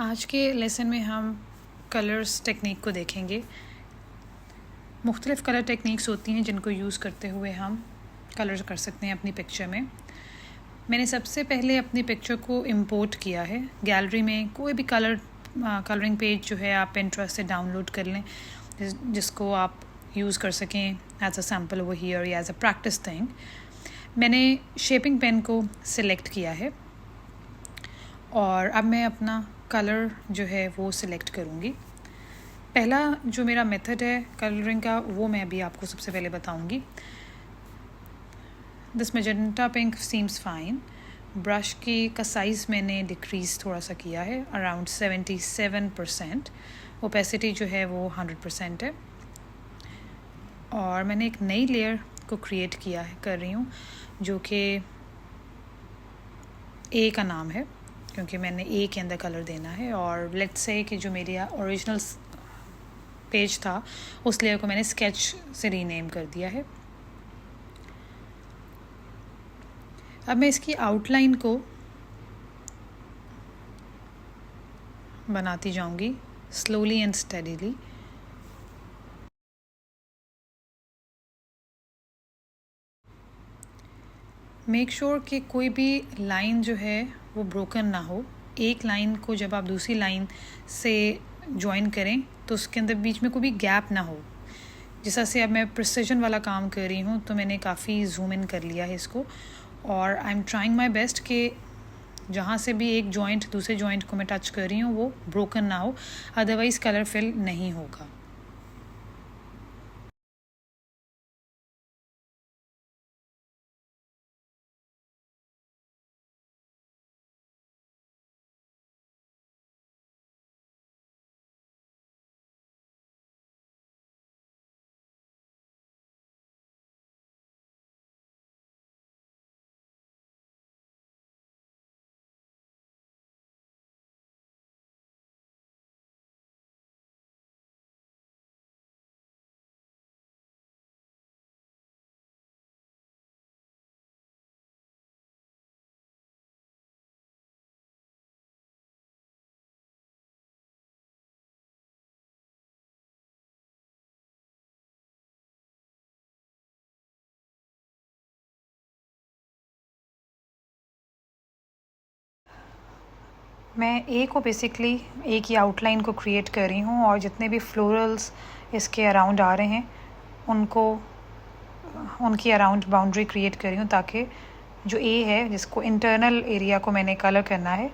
आज के लेसन में हम कलर्स टेक्निक को देखेंगे। मुख्तलिफ़ कलर टेक्निक्स होती हैं जिनको यूज़ करते हुए हम कलर कर सकते हैं अपनी पिक्चर में। मैंने सबसे पहले अपनी पिक्चर को इंपोर्ट किया है गैलरी में। कोई भी कलरिंग पेज जो है आप पिंटरेस्ट से डाउनलोड कर लें जिसको आप यूज़ कर सकें as a sample over here या एज अ प्रैक्टिस थिंग। मैंने शेपिंग पेन को सिलेक्ट किया है और अब मैं अपना कलर जो है वो सिलेक्ट करूँगी। पहला जो मेरा मेथड है कलरिंग का वो मैं अभी आपको सबसे पहले बताऊँगी। This magenta pink seems fine. Brush का साइज़ मैंने डिक्रीज़ थोड़ा सा किया है, अराउंड 77%। ओपेसिटी जो है वो 100% है। और मैंने एक नई लेयर को क्रिएट कर रही हूँ जो कि ए का नाम है, क्योंकि मैंने ए के अंदर कलर देना है। और लेट्स से कि जो मेरी ओरिजिनल पेज था उस लेयर को मैंने स्केच से रीनेम कर दिया है। अब मैं इसकी आउटलाइन को बनाती जाऊंगी slowly and steadily. Make sure कि कोई भी लाइन जो है वो ब्रोकन ना हो। एक लाइन को जब आप दूसरी लाइन से ज्वाइन करें तो उसके अंदर बीच में कोई भी गैप ना हो। जैसा से अब मैं प्रिसिजन वाला काम कर रही हूँ तो मैंने काफ़ी जूम इन कर लिया है इसको, और I am trying my best कि जहाँ से भी एक जॉइंट दूसरे जॉइंट को मैं टच कर रही हूँ वो ब्रोकन ना हो, अदरवाइज़ कलर फिल नहीं होगा। मैं ए को बेसिकली ए की आउटलाइन को क्रिएट कर रही हूँ, और जितने भी फ्लोरल्स इसके अराउंड आ रहे हैं उनकी अराउंड बाउंड्री क्रिएट कर रही हूँ ताकि जो ए है जिसको इंटरनल एरिया को मैंने कलर करना है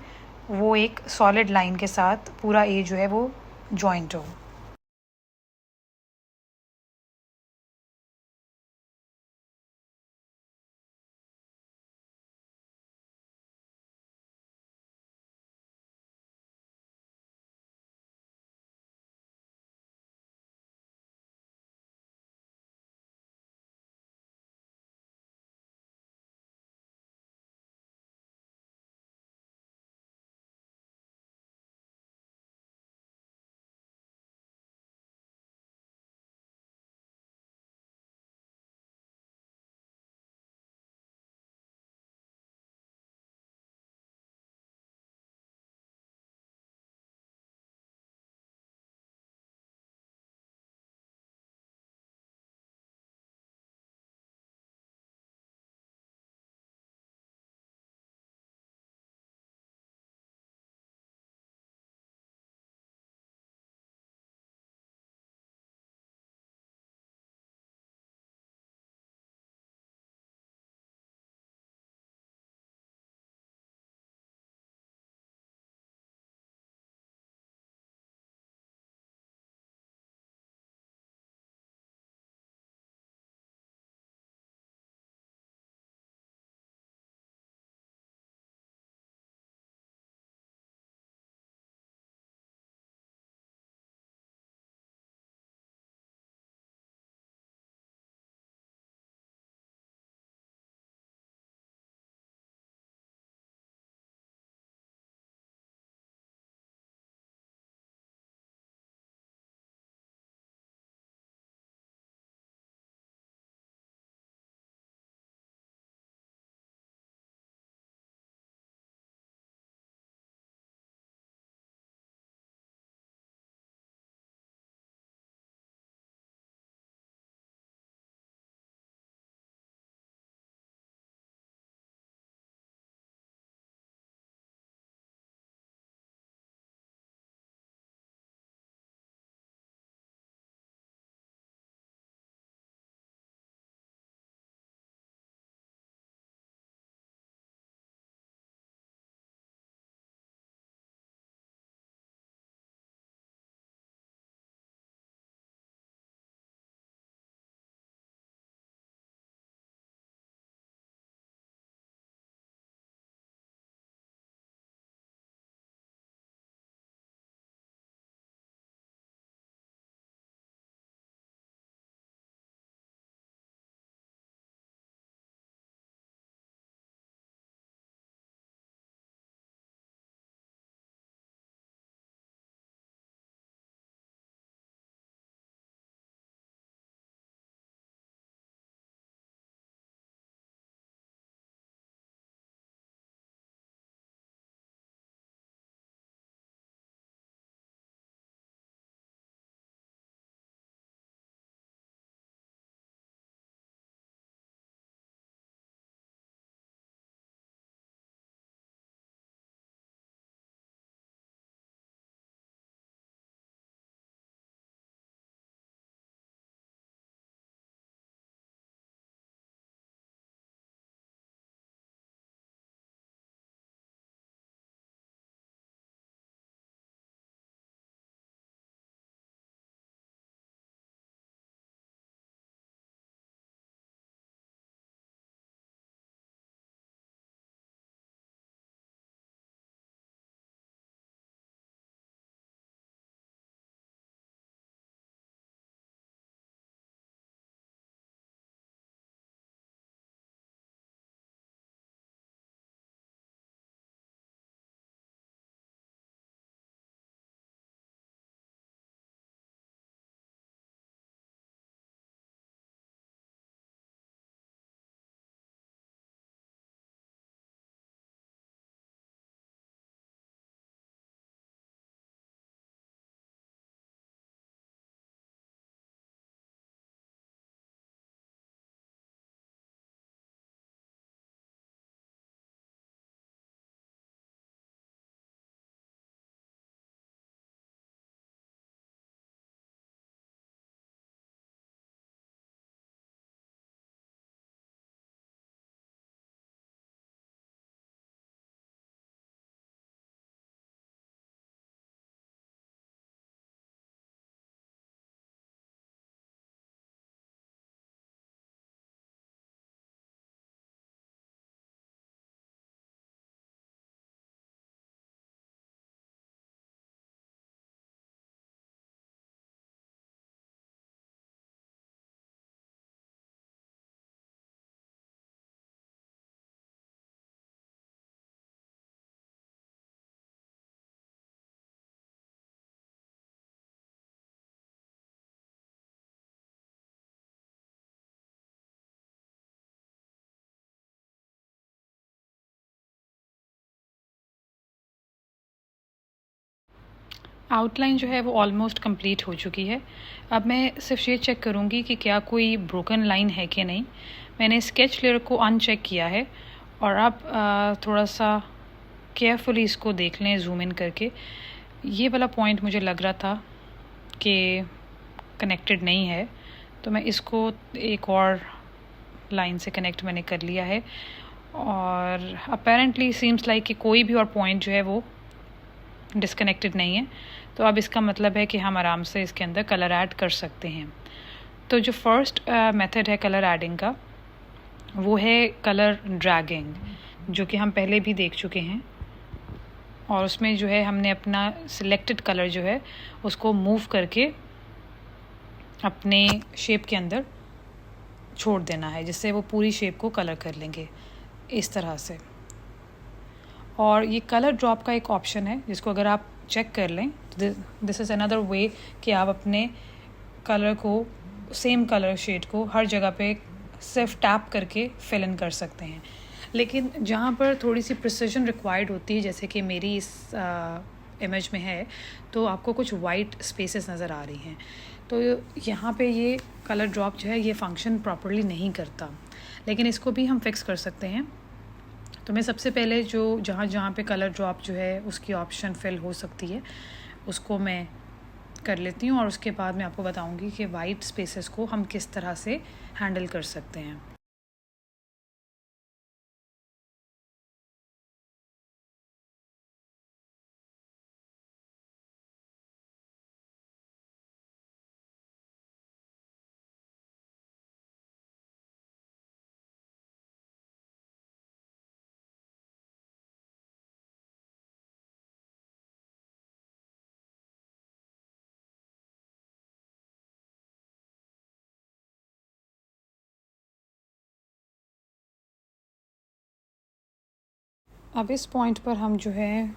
वो एक सॉलिड लाइन के साथ पूरा ए जो है वो जॉइंट हो। आउटलाइन जो है वो ऑलमोस्ट कंप्लीट हो चुकी है। अब मैं सिर्फ ये चेक करूँगी कि क्या कोई ब्रोकन लाइन है कि नहीं। मैंने स्केच लेयर को अनचेक किया है और अब थोड़ा सा केयरफुली इसको देख लें जूम इन करके। ये वाला पॉइंट मुझे लग रहा था कि कनेक्टेड नहीं है, तो मैं इसको एक और लाइन से कनेक्ट मैंने कर लिया है और अपेरेंटली सीम्स लाइक कि कोई भी और पॉइंट जो है वो डिस्कनेक्टेड नहीं है। तो अब इसका मतलब है कि हम आराम से इसके अंदर कलर ऐड कर सकते हैं। तो जो फर्स्ट मेथड है कलर ऐडिंग का, वो है कलर ड्रैगिंग, जो कि हम पहले भी देख चुके हैं। और उसमें जो है हमने अपना सिलेक्टेड कलर जो है उसको मूव करके अपने शेप के अंदर छोड़ देना है, जिससे वो पूरी शेप को कलर कर लेंगे इस तरह से। और ये कलर ड्रॉप का एक ऑप्शन है जिसको अगर आप चेक कर लें तो दिस इज़ अनदर वे कि आप अपने कलर को, सेम कलर शेड को हर जगह पे सिर्फ टैप करके फिल इन कर सकते हैं। लेकिन जहाँ पर थोड़ी सी प्रिसिजन रिक्वायर्ड होती है, जैसे कि मेरी इस इमेज में है, तो आपको कुछ वाइट स्पेसेस नज़र आ रही हैं, तो यहाँ पे ये कलर ड्रॉप जो है ये फंक्शन प्रॉपरली नहीं करता, लेकिन इसको भी हम फिक्स कर सकते हैं। तो मैं सबसे पहले जो जहाँ जहाँ पे कलर ड्रॉप जो है उसकी ऑप्शन फिल हो सकती है उसको मैं कर लेती हूँ और उसके बाद मैं आपको बताऊँगी कि वाइट स्पेसेस को हम किस तरह से हैंडल कर सकते हैं। अब इस पॉइंट पर हम जो है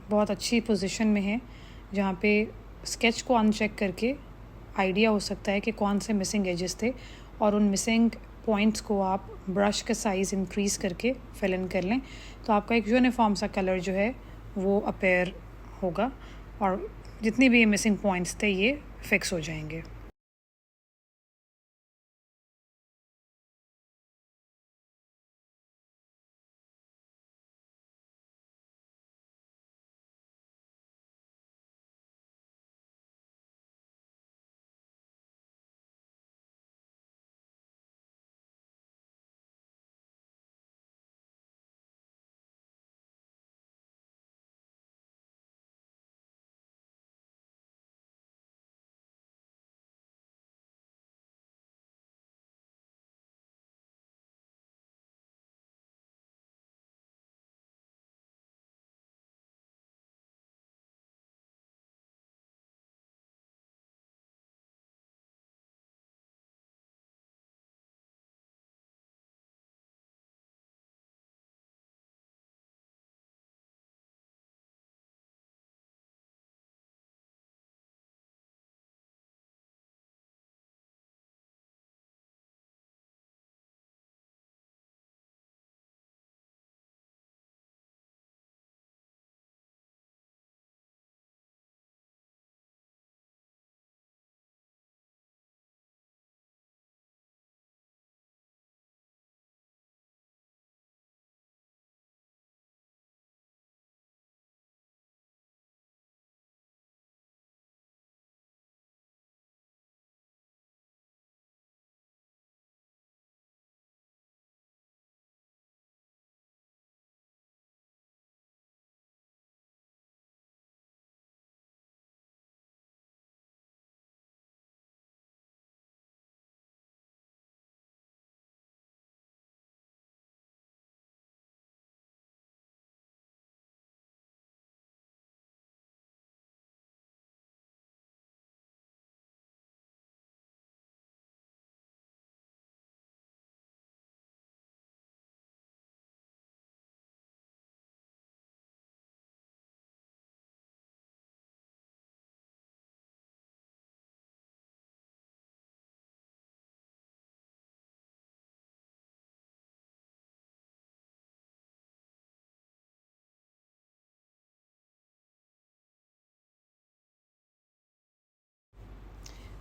बहुत अच्छी पोजीशन में हैं, जहाँ पे स्केच को अनचेक करके आइडिया हो सकता है कि कौन से मिसिंग एजेस थे, और उन मिसिंग पॉइंट्स को आप ब्रश का साइज़ इंक्रीज़ करके फिल इन कर लें, तो आपका एक यूनिफॉर्म सा कलर जो है वो अपेयर होगा और जितनी भी मिसिंग पॉइंट्स थे ये फिक्स हो जाएंगे।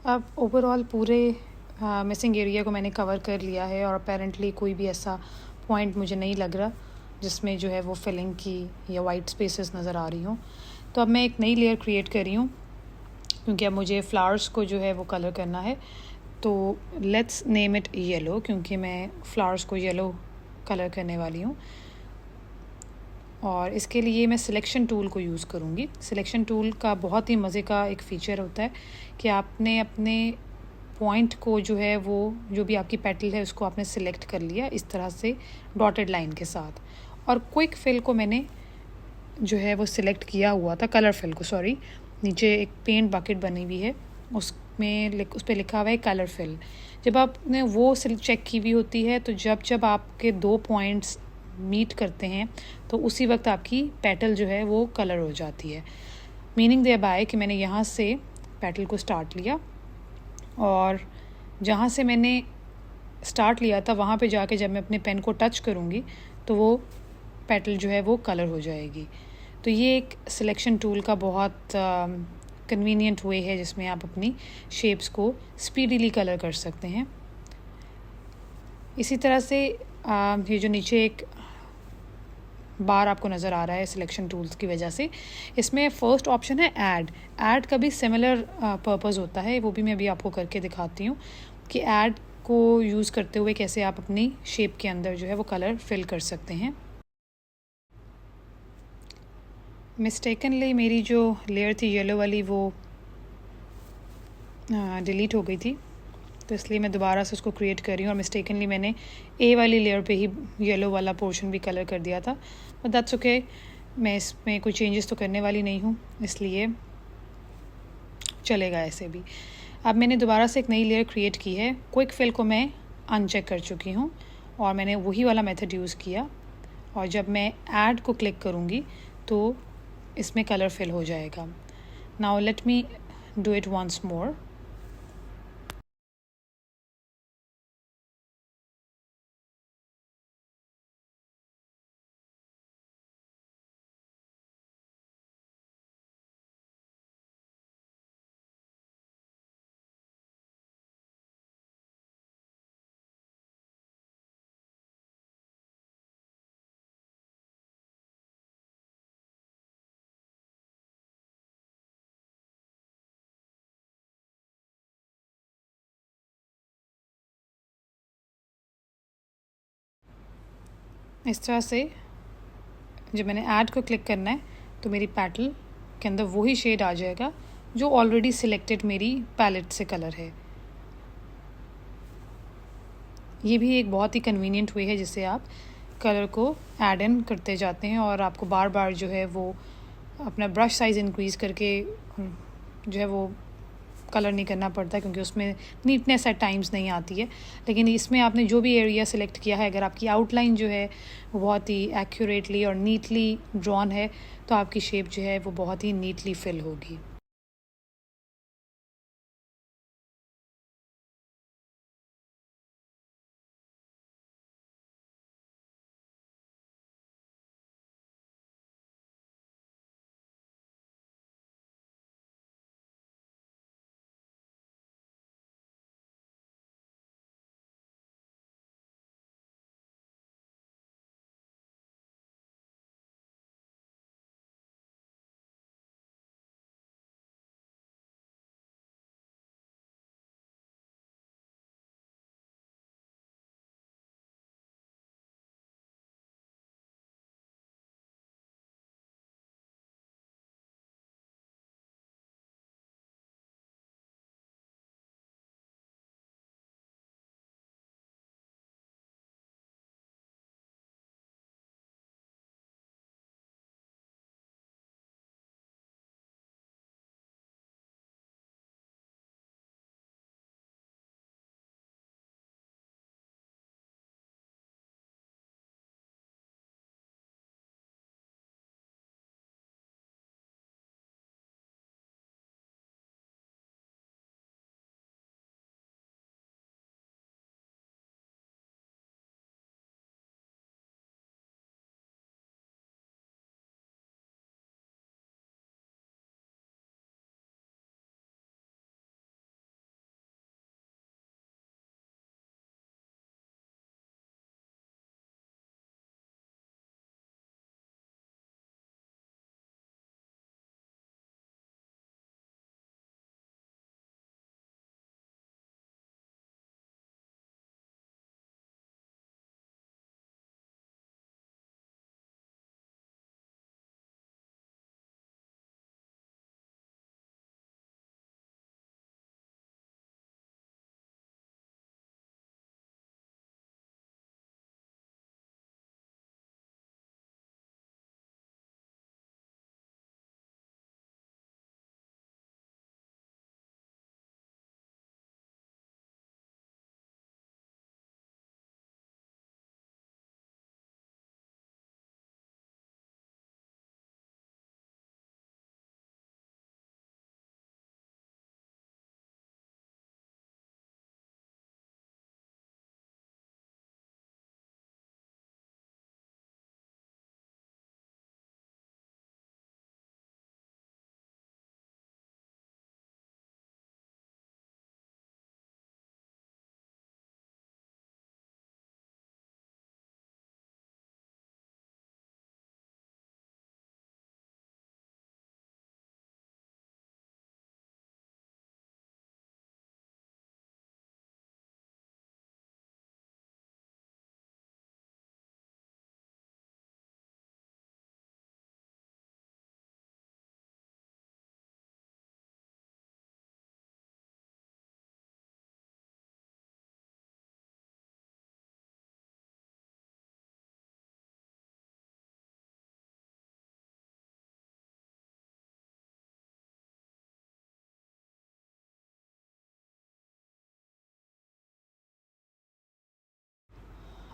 अब ओवरऑल पूरे मिसिंग एरिया को मैंने कवर कर लिया है और अपेरेंटली कोई भी ऐसा पॉइंट मुझे नहीं लग रहा जिसमें जो है वो फिलिंग की या वाइट स्पेसेस नज़र आ रही हूँ। तो अब मैं एक नई लेयर क्रिएट कर रही हूँ क्योंकि अब मुझे फ्लावर्स को जो है वो कलर करना है। तो लेट्स नेम इट येलो, क्योंकि मैं फ्लावर्स को येलो कलर करने वाली हूँ। और इसके लिए मैं सिलेक्शन टूल को यूज़ करूँगी। सिलेक्शन टूल का बहुत ही मज़े का एक फ़ीचर होता है कि आपने अपने पॉइंट को जो है वो जो भी आपकी पेटल है उसको आपने सिलेक्ट कर लिया इस तरह से डॉटेड लाइन के साथ। और क्विक फिल को मैंने जो है वो सिलेक्ट किया हुआ था, कलर फिल को सॉरी, नीचे एक पेंट बकेट बनी हुई है उसमें उस पर लिखा हुआ है कलर फिल। जब आपने वो चेक की हुई होती है तो जब आपके 2 पॉइंट्स मीट करते हैं तो उसी वक्त आपकी पेटल जो है वो कलर हो जाती है। मीनिंग देयर बाय कि मैंने यहाँ से पेटल को स्टार्ट लिया और जहाँ से मैंने स्टार्ट लिया था वहाँ पे जाके जब मैं अपने पेन को टच करूँगी तो वो पेटल जो है वो कलर हो जाएगी। तो ये एक सिलेक्शन टूल का बहुत कन्वीनियंट वे है जिसमें आप अपनी शेप्स को स्पीडीली कलर कर सकते हैं। इसी तरह से ये जो नीचे एक बार आपको नज़र आ रहा है सिलेक्शन टूल्स की वजह से, इसमें फ़र्स्ट ऑप्शन है ऐड का भी सिमिलर पर्पस होता है, वो भी मैं अभी आपको करके दिखाती हूँ कि ऐड को यूज़ करते हुए कैसे आप अपनी शेप के अंदर जो है वो कलर फिल कर सकते हैं। मिस्टेकनली मेरी जो लेयर थी येलो वाली वो डिलीट हो गई थी, तो इसलिए मैं दोबारा से उसको क्रिएट कर रही हूँ और मिस्टेकनली मैंने ए वाली लेयर पे ही येलो वाला पोर्शन भी कलर कर दिया था। बट दैट्स ओके, मैं इसमें कोई चेंजेस तो करने वाली नहीं हूँ, इसलिए चलेगा ऐसे भी। अब मैंने दोबारा से एक नई लेयर क्रिएट की है। क्विक फिल को मैं अनचेक कर चुकी हूँ और मैंने वही वाला मेथड यूज़ किया और जब मैं ऐड को क्लिक करूँगी तो इसमें कलर फिल हो जाएगा। Now let me do it once more. इस तरह से जब मैंने ऐड को क्लिक करना है तो मेरी पैटल के अंदर वही शेड आ जाएगा जो ऑलरेडी सिलेक्टेड मेरी पैलेट से कलर है। ये भी एक बहुत ही कन्वीनियंट वे है जिससे आप कलर को ऐड इन करते जाते हैं और आपको बार बार जो है वो अपना ब्रश साइज़ इंक्रीज़ करके जो है वो कलर नहीं करना पड़ता, क्योंकि उसमें नीटनेस एट टाइम्स नहीं आती है। लेकिन इसमें आपने जो भी एरिया सेलेक्ट किया है, अगर आपकी आउटलाइन जो है वो बहुत ही एक्यूरेटली और नीटली ड्रॉन है तो आपकी शेप जो है वो बहुत ही नीटली फिल होगी।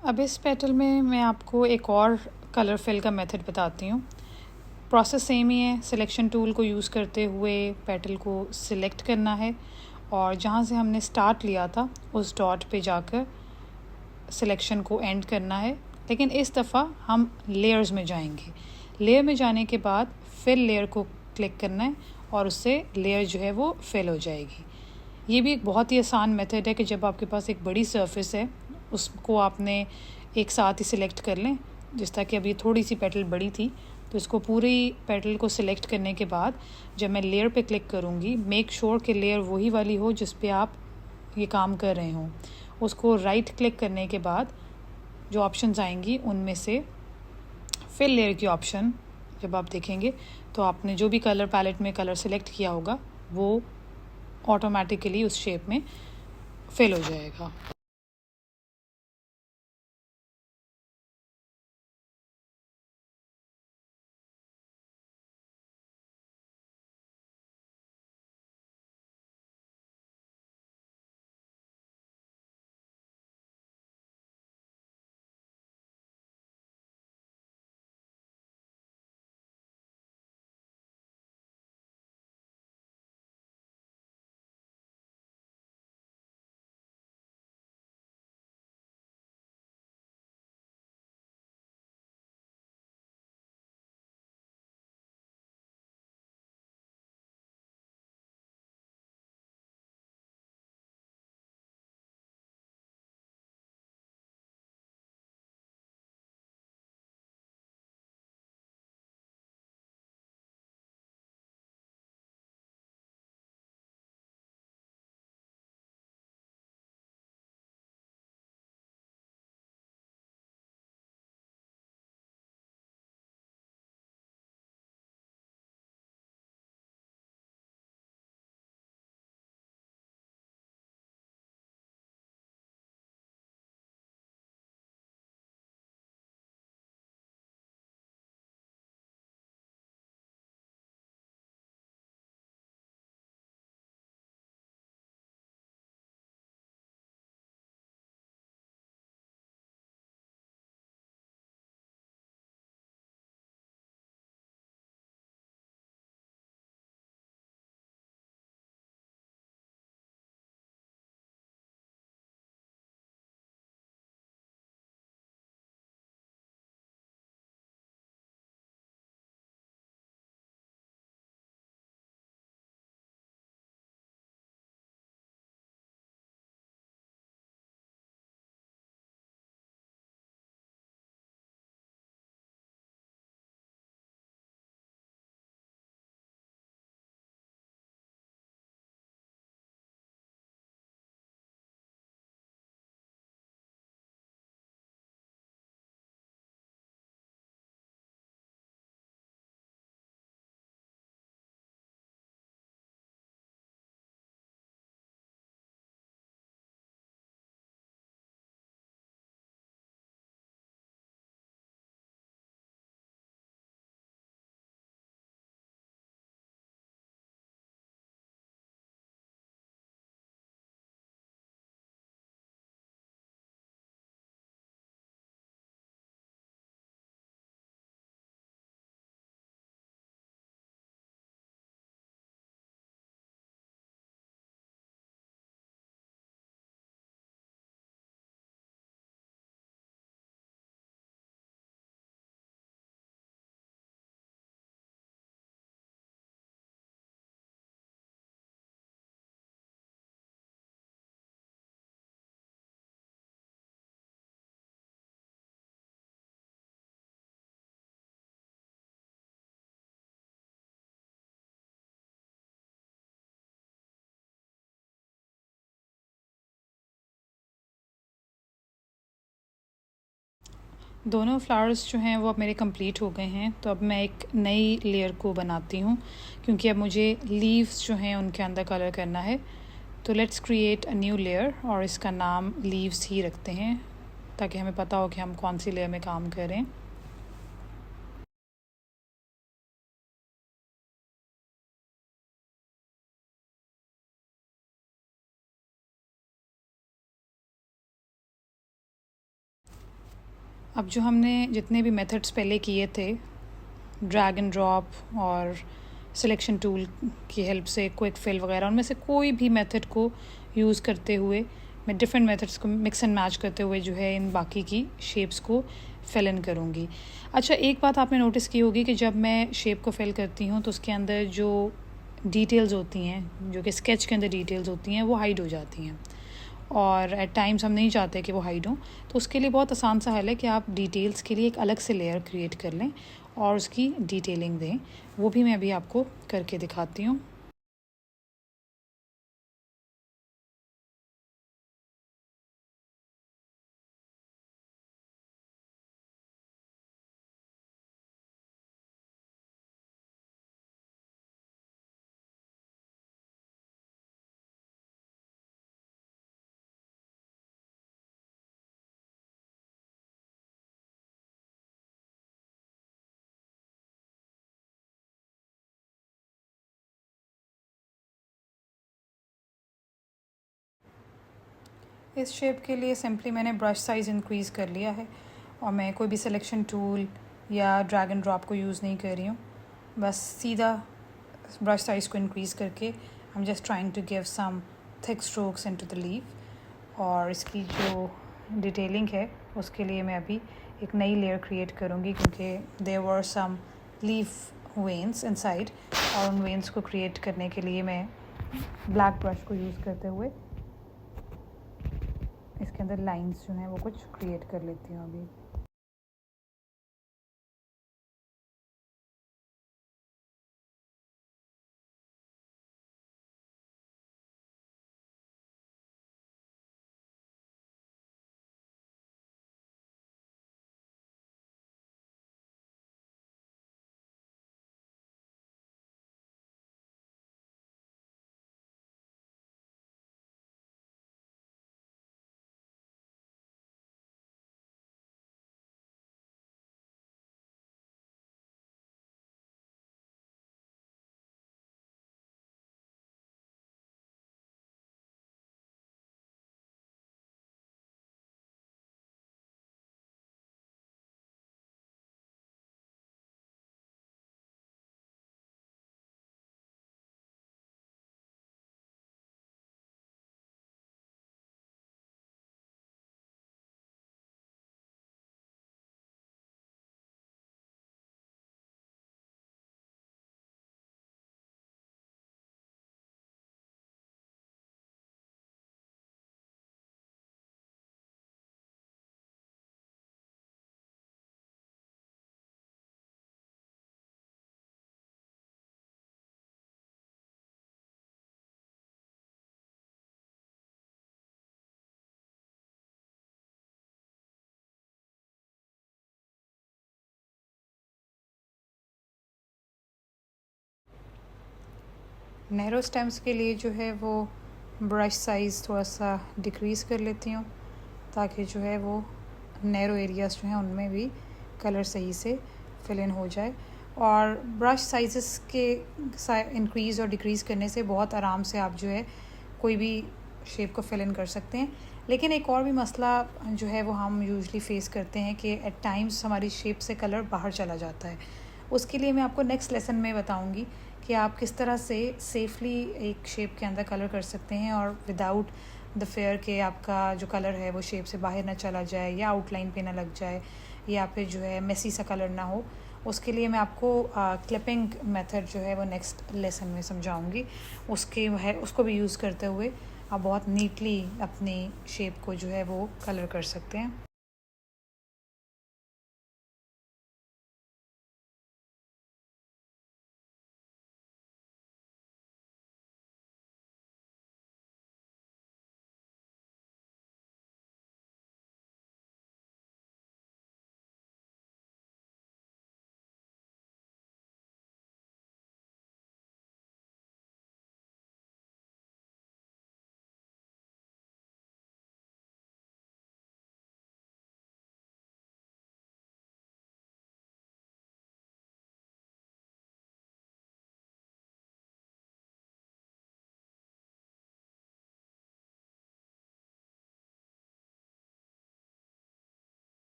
अब इस पेटल में मैं आपको एक और कलर फिल का मेथड बताती हूँ। प्रोसेस सेम ही है। सिलेक्शन टूल को यूज़ करते हुए पेटल को सिलेक्ट करना है और जहाँ से हमने स्टार्ट लिया था उस डॉट पे जाकर सिलेक्शन को एंड करना है। लेकिन इस दफ़ा हम लेयर्स में जाएंगे। लेयर में जाने के बाद फिल लेयर को क्लिक करना है और उससे लेयर जो है वो फिल हो जाएगी। ये भी एक बहुत ही आसान मेथड है कि जब आपके पास एक बड़ी सरफेस है उसको आपने एक साथ ही सिलेक्ट कर लें। जिस तरह कि अभी थोड़ी सी पेटल बड़ी थी तो इसको पूरी पेटल को सिलेक्ट करने के बाद जब मैं लेयर पे क्लिक करूँगी, मेक श्योर कि लेयर वही वाली हो जिस पे आप ये काम कर रहे हों। उसको राइट क्लिक करने के बाद जो ऑप्शंस आएंगी उनमें से फिल लेयर की ऑप्शन जब आप देखेंगे तो आपने जो भी कलर पैलेट में कलर सेलेक्ट किया होगा वो ऑटोमेटिकली उस शेप में फिल हो जाएगा। दोनों फ्लावर्स जो हैं वो अब मेरे कंप्लीट हो गए हैं। तो अब मैं एक नई लेयर को बनाती हूँ क्योंकि अब मुझे लीव्स जो हैं उनके अंदर कलर करना है। तो let's create a new layer और इसका नाम लीव्स ही रखते हैं ताकि हमें पता हो कि हम कौन सी लेयर में काम करें। अब जो हमने जितने भी मेथड्स पहले किए थे, ड्रैग एंड ड्रॉप और सिलेक्शन टूल की हेल्प से, क्विक फिल वगैरह, उनमें से कोई भी मेथड को यूज़ करते हुए मैं डिफरेंट मेथड्स को मिक्स एंड मैच करते हुए जो है इन बाकी की शेप्स को फिल इन करूँगी। अच्छा, एक बात आपने नोटिस की होगी कि जब मैं शेप को फिल करती हूँ तो उसके अंदर जो डिटेल्स होती हैं, जो कि स्केच के अंदर डिटेल्स होती हैं, वो हाइड हो जाती हैं और एट टाइम्स हम नहीं चाहते कि वो हाइड हों। तो उसके लिए बहुत आसान सा हल है कि आप डिटेल्स के लिए एक अलग से लेयर क्रिएट कर लें और उसकी डिटेलिंग दें। वो भी मैं अभी आपको करके दिखाती हूँ। इस शेप के लिए सिंपली मैंने ब्रश साइज़ इंक्रीज़ कर लिया है और मैं कोई भी सिलेक्शन टूल या ड्रैग एंड ड्रॉप को यूज़ नहीं कर रही हूँ। बस सीधा ब्रश साइज़ को इंक्रीज़ करके I am just trying to give some thick strokes into the leaf. और इसकी जो डिटेलिंग है उसके लिए मैं अभी एक नई लेयर क्रिएट करूँगी, क्योंकि there were some leaf veins inside, और उन वेन्स को क्रिएट करने के लिए मैं ब्लैक ब्रश को यूज़ करते हुए इसके अंदर लाइंस जो हैं वो कुछ क्रिएट कर लेती हूँ अभी। नैरो स्टेम्स के लिए जो है वो ब्रश साइज़ थोड़ा सा डिक्रीज़ कर लेती हूँ, ताकि जो है वो नैरो एरियाज़ जो हैं उनमें भी कलर सही से फिल इन हो जाए। और ब्रश साइज़ के इंक्रीज़ और डिक्रीज़ करने से बहुत आराम से आप जो है कोई भी शेप को फिल इन कर सकते हैं। लेकिन एक और भी मसला जो है वो हम यूजुअली फ़ेस करते हैं कि एट टाइम्स हमारी शेप से कलर बाहर चला जाता है। उसके लिए मैं आपको नेक्स्ट लेसन में बताऊंगी कि आप किस तरह से सेफली एक शेप के अंदर कलर कर सकते हैं और विदाउट द फेयर के आपका जो कलर है वो शेप से बाहर ना चला जाए या आउटलाइन पे ना लग जाए या फिर जो है मेसी सा कलर ना हो। उसके लिए मैं आपको क्लिपिंग मेथड जो है वो नेक्स्ट लेसन में समझाऊंगी। उसको भी यूज़ करते हुए आप बहुत नीटली अपनी शेप को जो है वो कलर कर सकते हैं।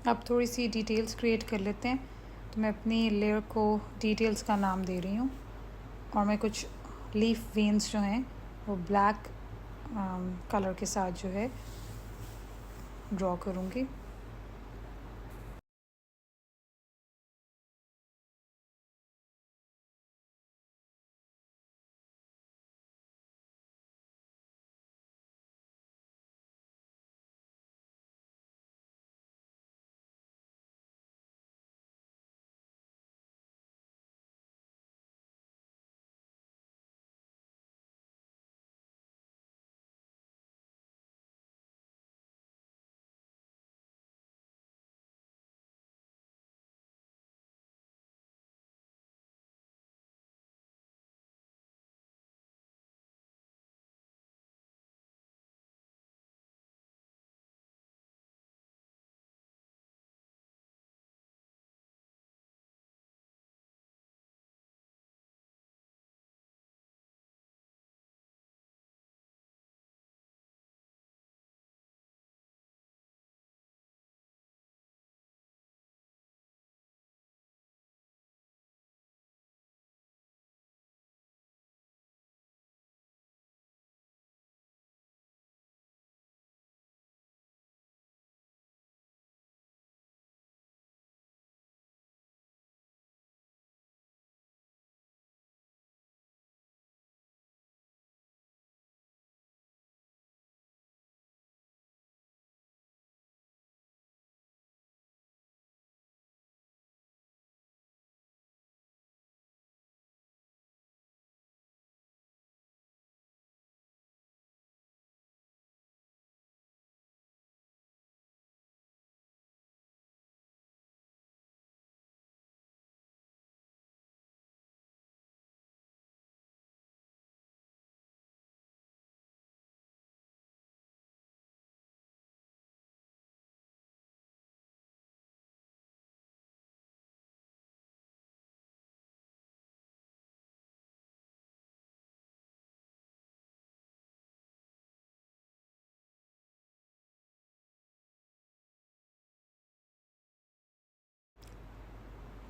अब थोड़ी सी डिटेल्स क्रिएट कर लेते हैं। तो मैं अपनी लेयर को डिटेल्स का नाम दे रही हूँ और मैं कुछ लीफ वेन्स जो हैं वो ब्लैक कलर के साथ जो है ड्रॉ करूँगी।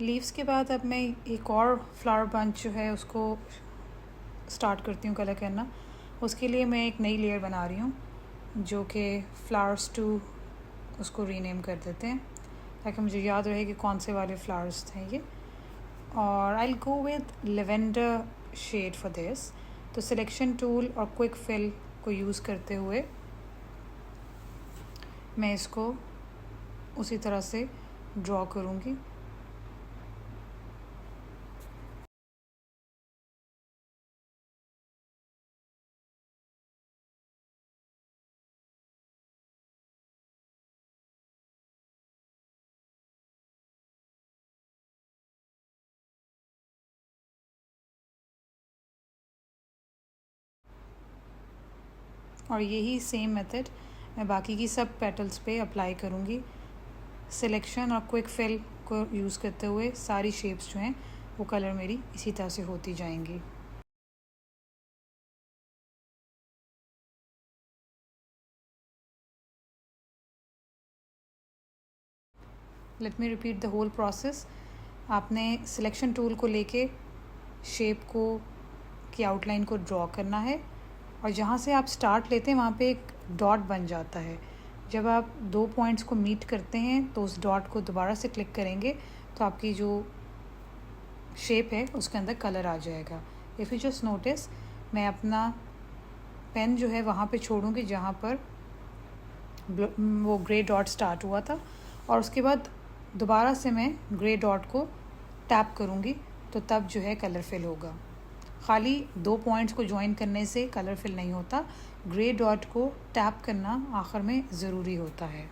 लीव्स के बाद अब मैं एक और फ्लावर बंच जो है उसको स्टार्ट करती हूँ कलर करना। उसके लिए मैं एक नई लेयर बना रही हूँ जो कि फ्लावर्स टू उसको रीनेम कर देते हैं ताकि मुझे याद रहे कि कौन से वाले फ्लावर्स थे ये। और I go with lavender shade for this. तो सिलेक्शन टूल और क्विक फिल को यूज़ करते हुए मैं इसको उसी तरह से ड्रॉ करूँगी। और यही सेम मेथड मैं बाकी की सब पेटल्स पे अप्लाई करूँगी। सिलेक्शन और क्विक फिल को यूज़ करते हुए सारी शेप्स जो हैं वो कलर मेरी इसी तरह से होती जाएंगी। Let me repeat the whole process. आपने सिलेक्शन टूल को लेके शेप को की आउटलाइन को ड्रॉ करना है और जहाँ से आप स्टार्ट लेते हैं वहाँ पे एक डॉट बन जाता है। जब आप दो पॉइंट्स को मीट करते हैं तो उस डॉट को दोबारा से क्लिक करेंगे तो आपकी जो शेप है उसके अंदर कलर आ जाएगा। इफ़ यू जस्ट नोटिस, मैं अपना पेन जो है वहाँ पे छोड़ूंगी जहाँ पर वो ग्रे डॉट स्टार्ट हुआ था और उसके बाद दोबारा से मैं ग्रे डॉट को टैप करूँगी तो तब जो है कलर फिल होगा। खाली दो पॉइंट्स को ज्वाइन करने से कलर फिल नहीं होता, ग्रे डॉट को टैप करना आखिर में ज़रूरी होता है।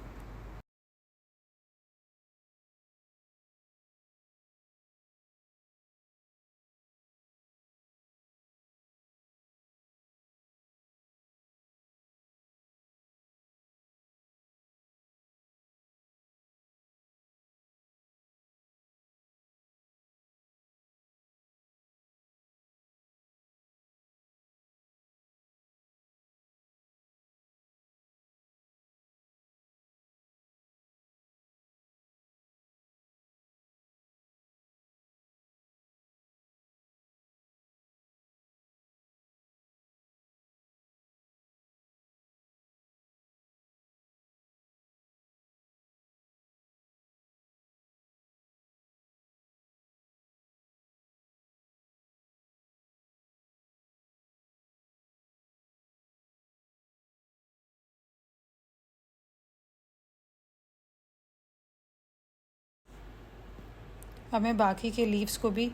अब मैं बाकी के लीव्स को भी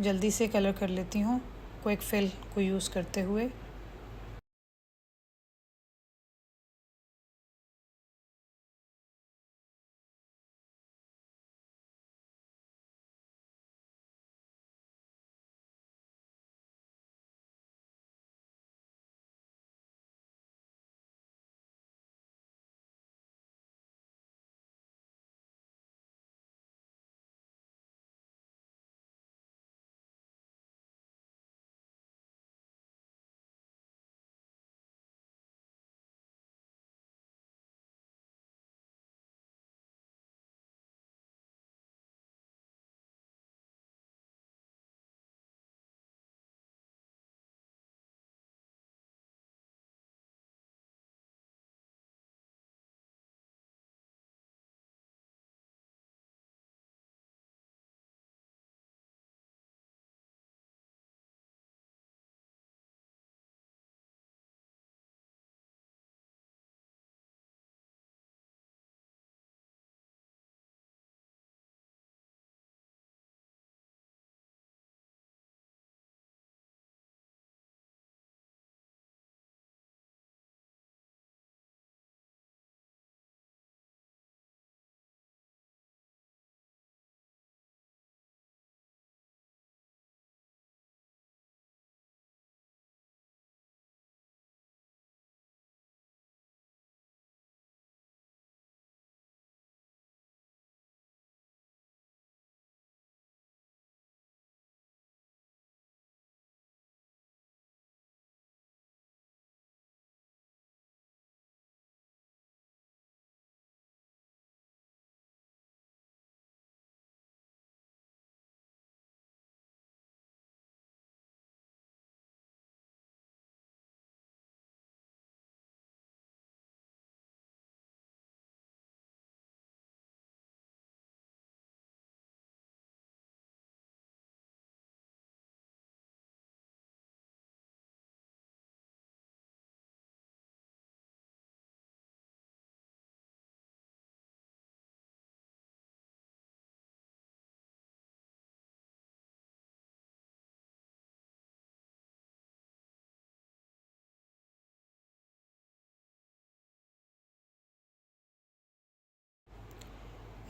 जल्दी से कलर कर लेती हूँ क्विक फिल को यूज़ करते हुए।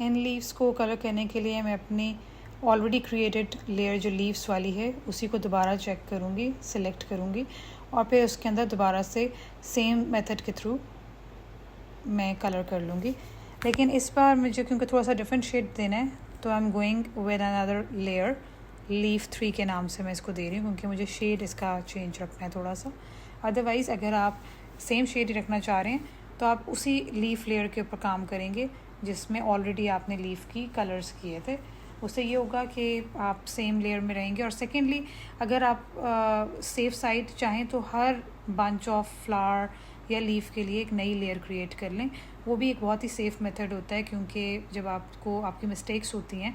इन लीव्स को कलर करने के लिए मैं अपनी ऑलरेडी क्रिएटेड लेयर जो लीव्स वाली है उसी को दोबारा चेक करूँगी, सिलेक्ट करूँगी और फिर उसके अंदर दोबारा से सेम मेथड के थ्रू मैं कलर कर लूँगी। लेकिन इस बार मुझे क्योंकि थोड़ा सा डिफरेंट शेड देना है तो I am going with another layer, leaf 3 के नाम से मैं इसको दे रही हूँ क्योंकि मुझे शेड इसका चेंज रखना है थोड़ा सा। अदरवाइज़ अगर आप सेम शेड ही रखना चाह रहे हैं तो आप उसी लीफ लेयर के ऊपर काम करेंगे जिसमें ऑलरेडी आपने लीफ की कलर्स किए थे। उससे ये होगा कि आप सेम लेयर में रहेंगे। और सेकेंडली अगर आप सेफ साइड चाहें तो हर बंच ऑफ फ्लावर या लीफ के लिए एक नई लेयर क्रिएट कर लें। वो भी एक बहुत ही सेफ़ मेथड होता है क्योंकि जब आपको आपकी मिस्टेक्स होती हैं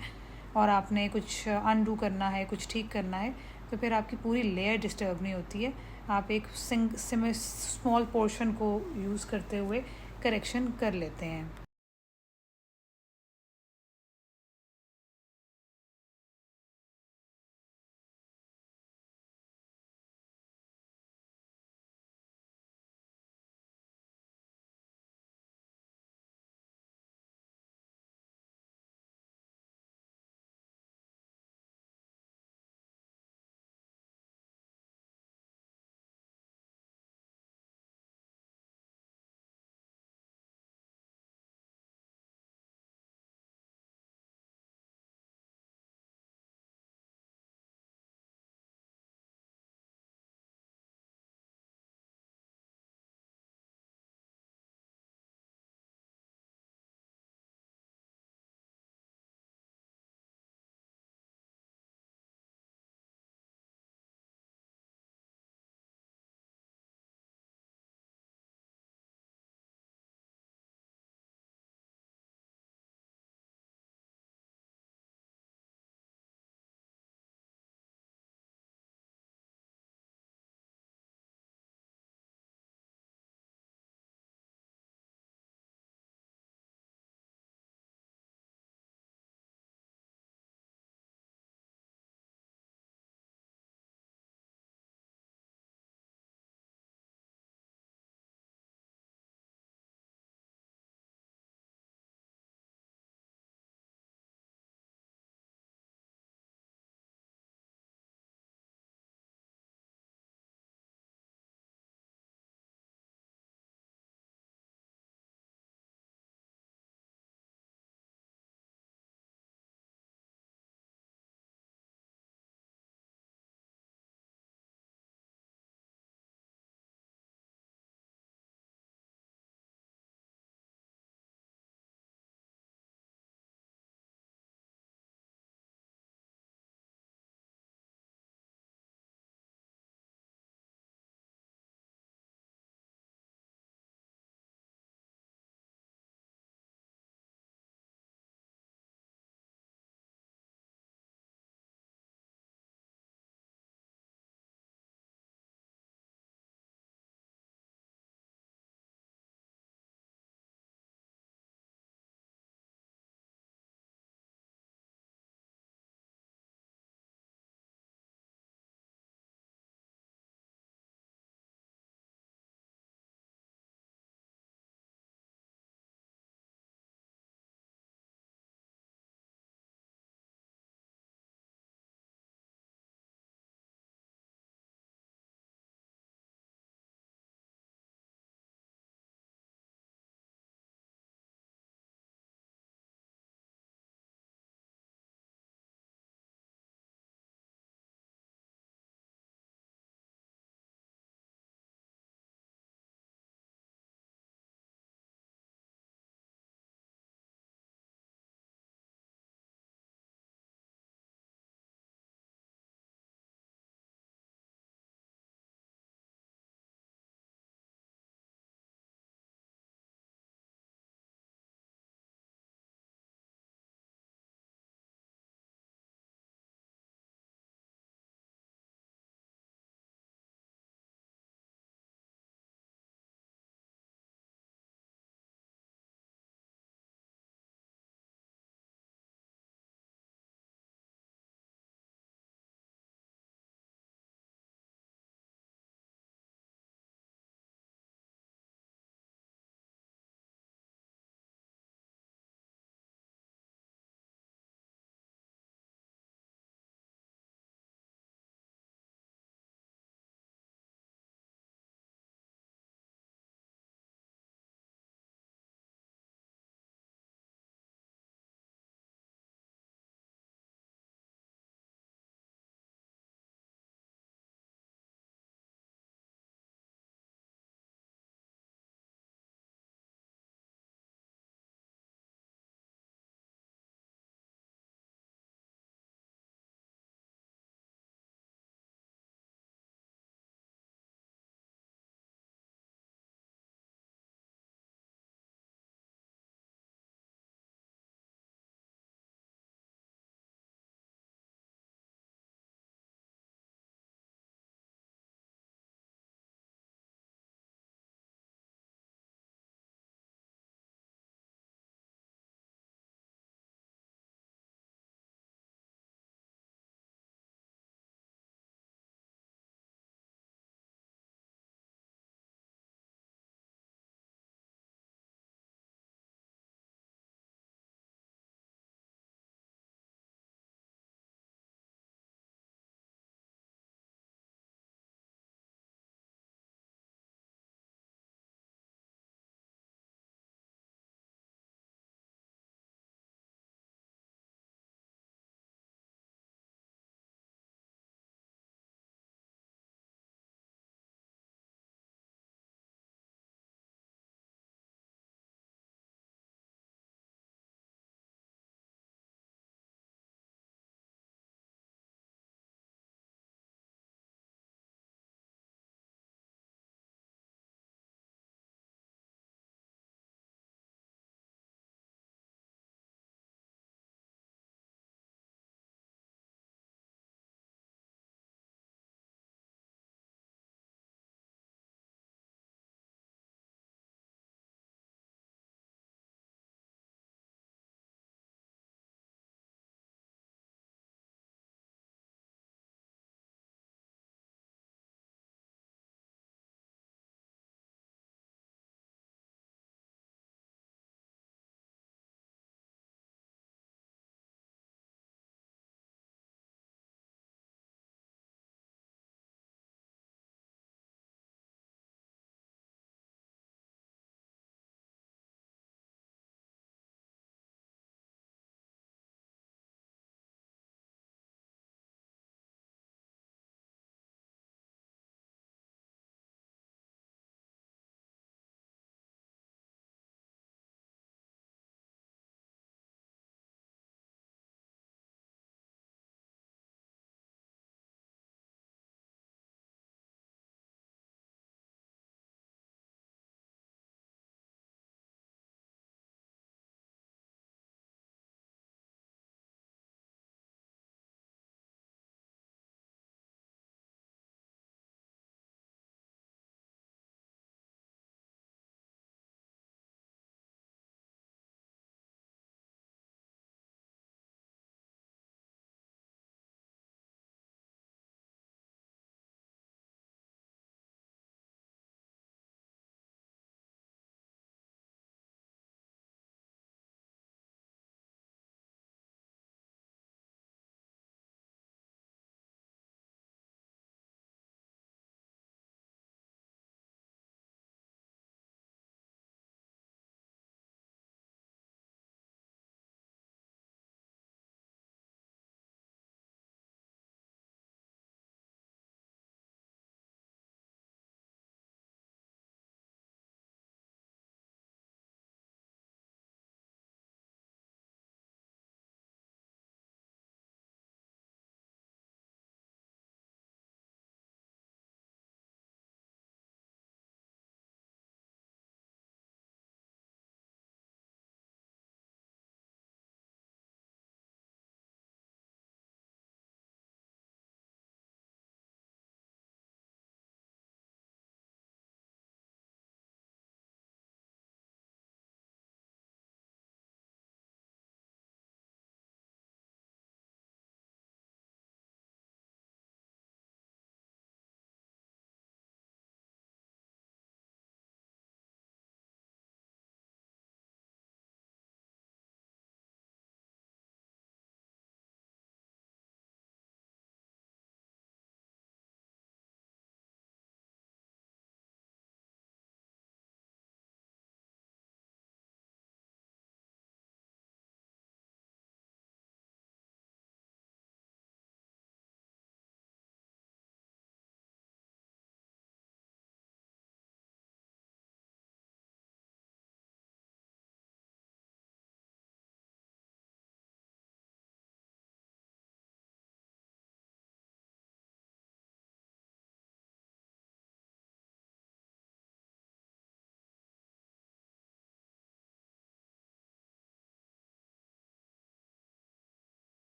और आपने कुछ अनडू करना है, कुछ ठीक करना है, तो फिर आपकी पूरी लेयर डिस्टर्ब नहीं होती है। आप एक स्मॉल पोर्शन को यूज़ करते हुए करेक्शन कर लेते हैं।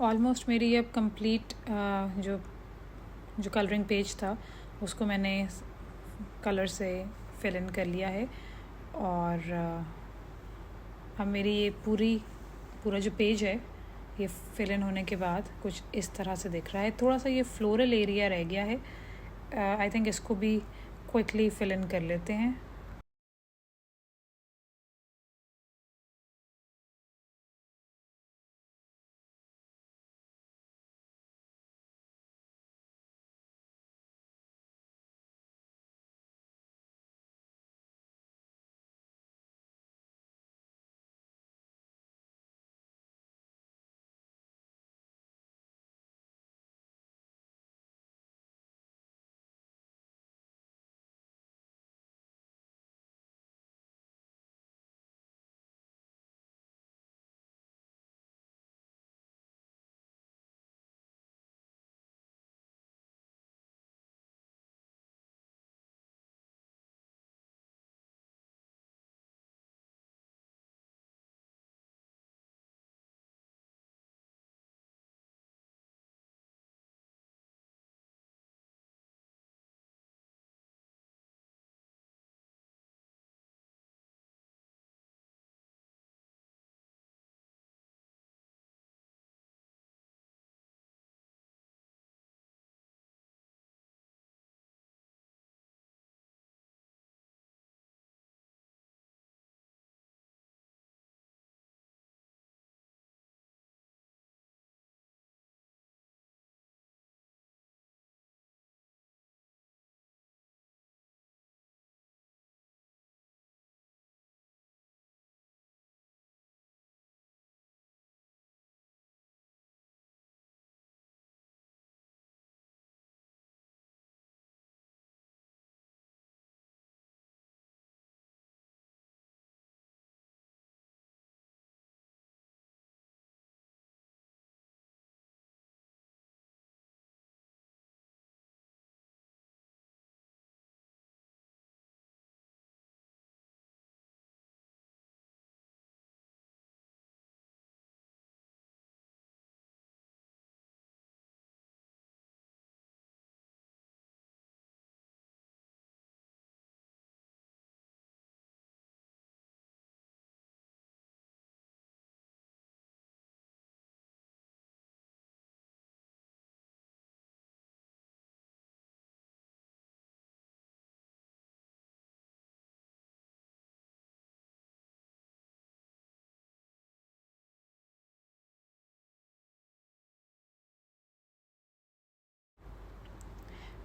ऑलमोस्ट मेरी अब कंप्लीट जो जो कलरिंग पेज था उसको मैंने कलर से फिल इन कर लिया है। और अब मेरी ये पूरा जो पेज है ये फिल इन होने के बाद कुछ इस तरह से दिख रहा है। थोड़ा सा ये फ्लोरल एरिया रह गया है, आई थिंक इसको भी क्विकली फिल इन कर लेते हैं।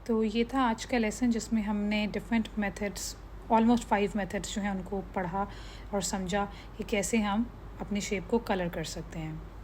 तो ये था आज का लेसन जिसमें हमने डिफरेंट मेथड्स, ऑलमोस्ट 5 मेथड्स जो हैं उनको पढ़ा और समझा कि कैसे हम अपनी शेप को कलर कर सकते हैं।